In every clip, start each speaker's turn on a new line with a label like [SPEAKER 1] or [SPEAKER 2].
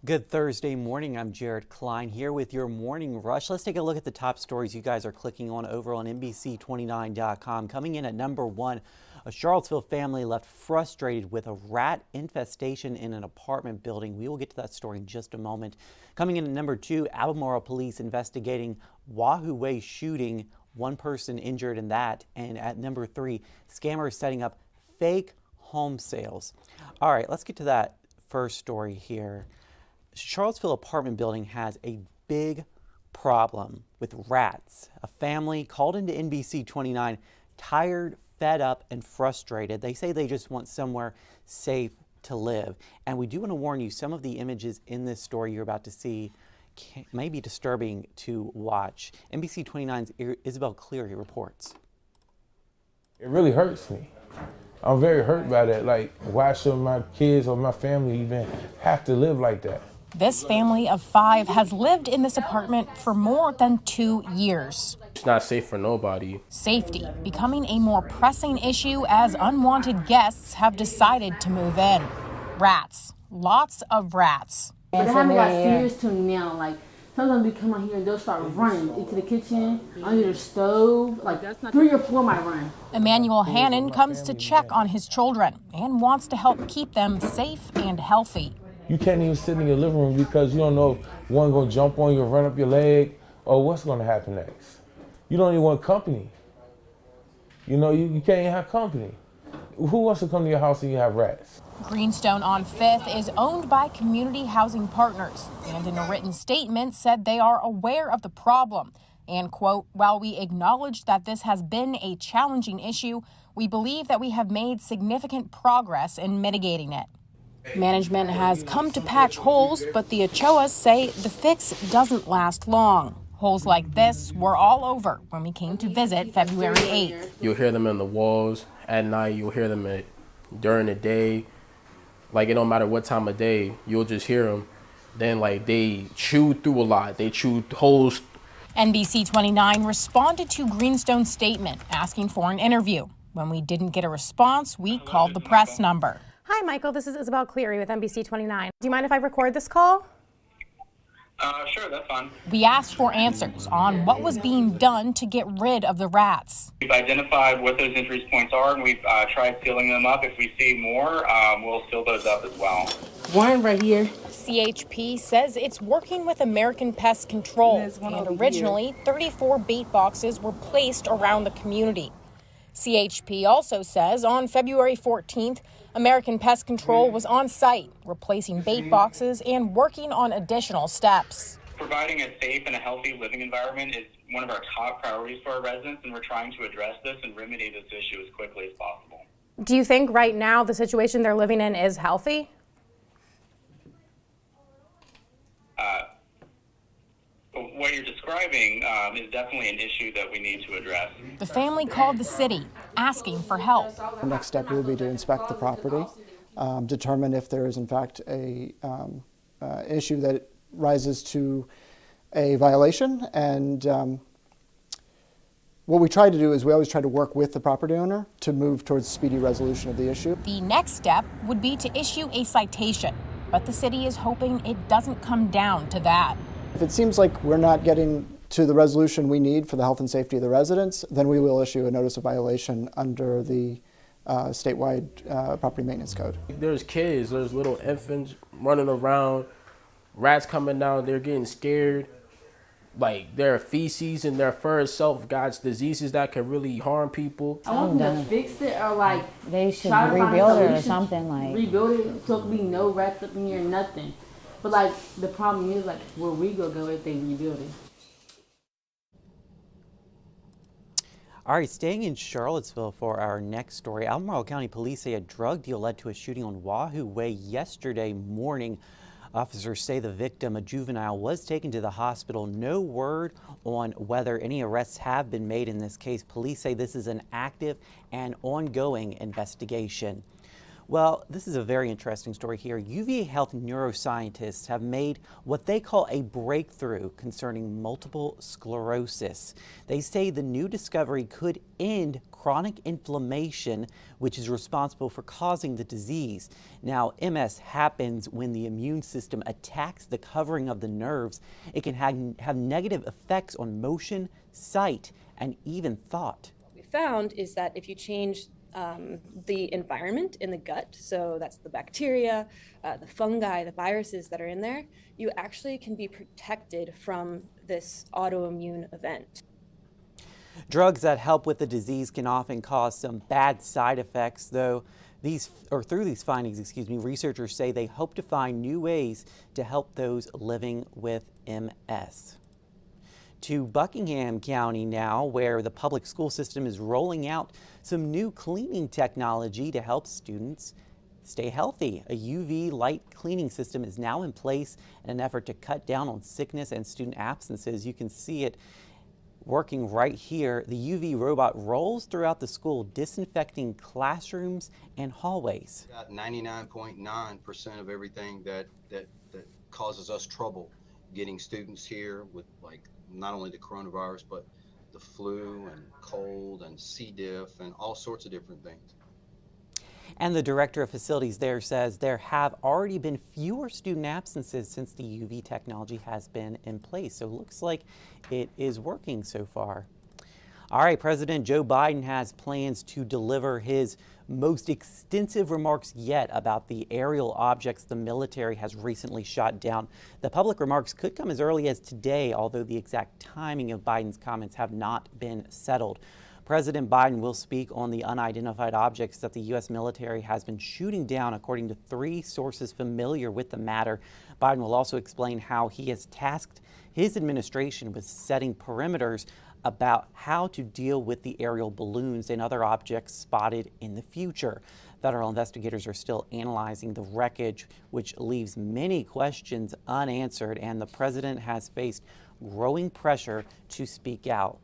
[SPEAKER 1] Good Thursday morning. I'm Jared Klein here with your morning rush. Let's take a look at the top stories you guys are clicking on over on NBC29.com. Coming in at number one, a Charlottesville family left frustrated with a rat infestation in an apartment building. We will get to that story in just a moment. Coming in at number two, Albemarle police investigating Wahoo Way shooting. One person injured in that. And at number three, scammers setting up fake home sales. All right, let's get to that first story here. Charlottesville apartment building has a big problem with rats. A family called into NBC29, tired, fed up, and frustrated. They say they just want somewhere safe to live. And we do want to warn you, some of the images in this story you're about to see may be disturbing to watch. NBC29's Isabel Cleary reports.
[SPEAKER 2] It really hurts me. I'm very hurt by that. Like, why should my kids or my family even have to live like that?
[SPEAKER 3] This family of 5 has lived in this apartment for more than 2 years.
[SPEAKER 4] It's not safe for nobody.
[SPEAKER 3] Safety becoming a more pressing issue as unwanted guests have decided to move in. Rats, lots of rats.
[SPEAKER 5] But it haven't got serious to now. Like, sometimes we come out here and they'll start running into the kitchen, under the stove. Like, 3 or 4 might run.
[SPEAKER 3] Emmanuel Hannon comes to check on his children and wants to help keep them safe and healthy.
[SPEAKER 2] You can't even sit in your living room because you don't know if one gonna jump on you, run up your leg, or what's gonna happen next. You don't even want company. You know, you can't even have company. Who wants to come to your house and you have rats?
[SPEAKER 3] Greenstone on 5th is owned by Community Housing Partners, and in a written statement said they are aware of the problem. And, quote, while we acknowledge that this has been a challenging issue, we believe that we have made significant progress in mitigating it. Management has come to patch holes, but the Ochoas say the fix doesn't last long. Holes like this were all over when we came to visit February 8th.
[SPEAKER 4] You'll hear them in the walls at night. You'll hear them during the day. Like, it don't matter what time of day, you'll just hear them. Then, like, they chewed through a lot. They chewed holes.
[SPEAKER 3] NBC29 responded to Greenstone's statement asking for an interview. When we didn't get a response, we called the press number.
[SPEAKER 6] Hi, Michael. This is Isabel Cleary with NBC29. Do you mind if I record this call?
[SPEAKER 7] Sure, that's fine.
[SPEAKER 3] We asked for answers on what was being done to get rid of the rats.
[SPEAKER 7] We've identified what those injuries points are, and we've tried sealing them up. If we see more, we'll seal those up as well.
[SPEAKER 5] One right here.
[SPEAKER 3] CHP says it's working with American Pest Control, and originally 34 bait boxes were placed around the community. CHP also says on February 14th, American Pest Control was on site, replacing bait boxes and working on additional steps.
[SPEAKER 7] Providing a safe and a healthy living environment is one of our top priorities for our residents, and we're trying to address this and remedy this issue as quickly as possible.
[SPEAKER 6] Do you think right now the situation they're living in is healthy?
[SPEAKER 7] What you're describing is definitely an issue that we need to address.
[SPEAKER 3] The family called the city, asking for help.
[SPEAKER 8] The next step will be to inspect the property, determine if there is in fact a issue that rises to a violation, and what we try to do is we always try to work with the property owner to move towards speedy resolution of the issue.
[SPEAKER 3] The next step would be to issue a citation, but the city is hoping it doesn't come down to that.
[SPEAKER 8] If it seems like we're not getting to the resolution we need for the health and safety of the residents, then we will issue a notice of violation under the statewide property maintenance code.
[SPEAKER 4] There's kids, there's little infants running around, rats coming down, they're getting scared. Like, their feces and their fur itself got diseases that can really harm people.
[SPEAKER 5] I want them to fix it, or like
[SPEAKER 9] they should
[SPEAKER 5] try to
[SPEAKER 9] rebuild
[SPEAKER 5] find
[SPEAKER 9] it or something. Like
[SPEAKER 5] rebuild it so it can be no rats up in here, nothing. But like the problem is, like, where we go if they rebuild it.
[SPEAKER 1] All right, staying in Charlottesville for our next story. Albemarle County Police say a drug deal led to a shooting on Wahoo Way yesterday morning. Officers say the victim, a juvenile, was taken to the hospital. No word on whether any arrests have been made in this case. Police say this is an active and ongoing investigation. Well, this is a very interesting story here. UVA Health neuroscientists have made what they call a breakthrough concerning multiple sclerosis. They say the new discovery could end chronic inflammation, which is responsible for causing the disease. Now, MS happens when the immune system attacks the covering of the nerves. It can have negative effects on motion, sight, and even thought.
[SPEAKER 9] What we found is that if you change the environment in the gut, so that's the bacteria, the fungi, the viruses that are in there, you actually can be protected from this autoimmune event.
[SPEAKER 1] Drugs that help with the disease can often cause some bad side effects, though through these findings, researchers say they hope to find new ways to help those living with MS. To Buckingham County now, where the public school system is rolling out some new cleaning technology to help students stay healthy. A UV light cleaning system is now in place in an effort to cut down on sickness and student absences. You can see it working right here. The UV robot rolls throughout the school, disinfecting classrooms and hallways.
[SPEAKER 10] Got 99.9% of everything that causes us trouble getting students here with, like, not only the coronavirus, but the flu and cold and C. diff and all sorts of different things.
[SPEAKER 1] And the director of facilities there says there have already been fewer student absences since the UV technology has been in place. So it looks like it is working so far. All right, President Joe Biden has plans to deliver his most extensive remarks yet about the aerial objects the military has recently shot down. The public remarks could come as early as today, although the exact timing of Biden's comments have not been settled. President Biden will speak on the unidentified objects that the U.S. military has been shooting down, according to 3 sources familiar with the matter. Biden will also explain how he has tasked his administration with setting perimeters about how to deal with the aerial balloons and other objects spotted in the future. Federal investigators are still analyzing the wreckage, which leaves many questions unanswered, and the president has faced growing pressure to speak out.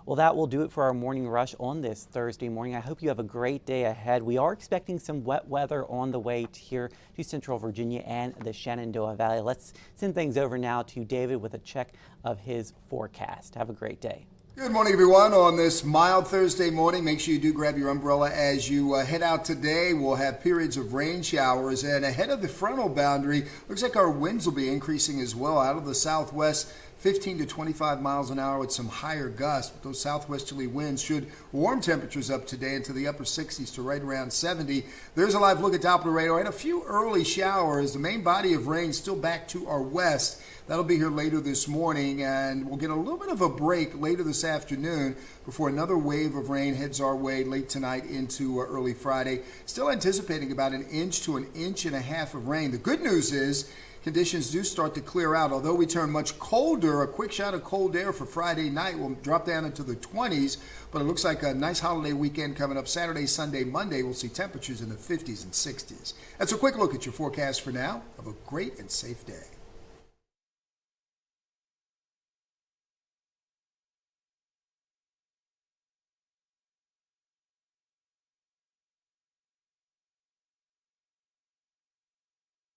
[SPEAKER 1] Well, that will do it for our morning rush on this Thursday morning. I hope you have a great day ahead. We are expecting some wet weather on the way here to Central Virginia and the Shenandoah Valley. Let's send things over now to David with a check of his forecast. Have a great day.
[SPEAKER 11] Good morning, everyone. On this mild Thursday morning, make sure you do grab your umbrella as you head out today. We'll have periods of rain showers, and ahead of the frontal boundary, looks like our winds will be increasing as well out of the southwest. 15 to 25 miles an hour with some higher gusts. But those southwesterly winds should warm temperatures up today into the upper 60s to right around 70. There's a live look at Doppler radar and a few early showers. The main body of rain still back to our west. That'll be here later this morning, and we'll get a little bit of a break later this afternoon before another wave of rain heads our way late tonight into early Friday. Still anticipating about 1 inch to 1.5 inches of rain. The good news is conditions do start to clear out. Although we turn much colder, a quick shot of cold air for Friday night will drop down into the 20s, but it looks like a nice holiday weekend coming up. Saturday, Sunday, Monday, we'll see temperatures in the 50s and 60s. That's a quick look at your forecast for now. Have a great and safe day.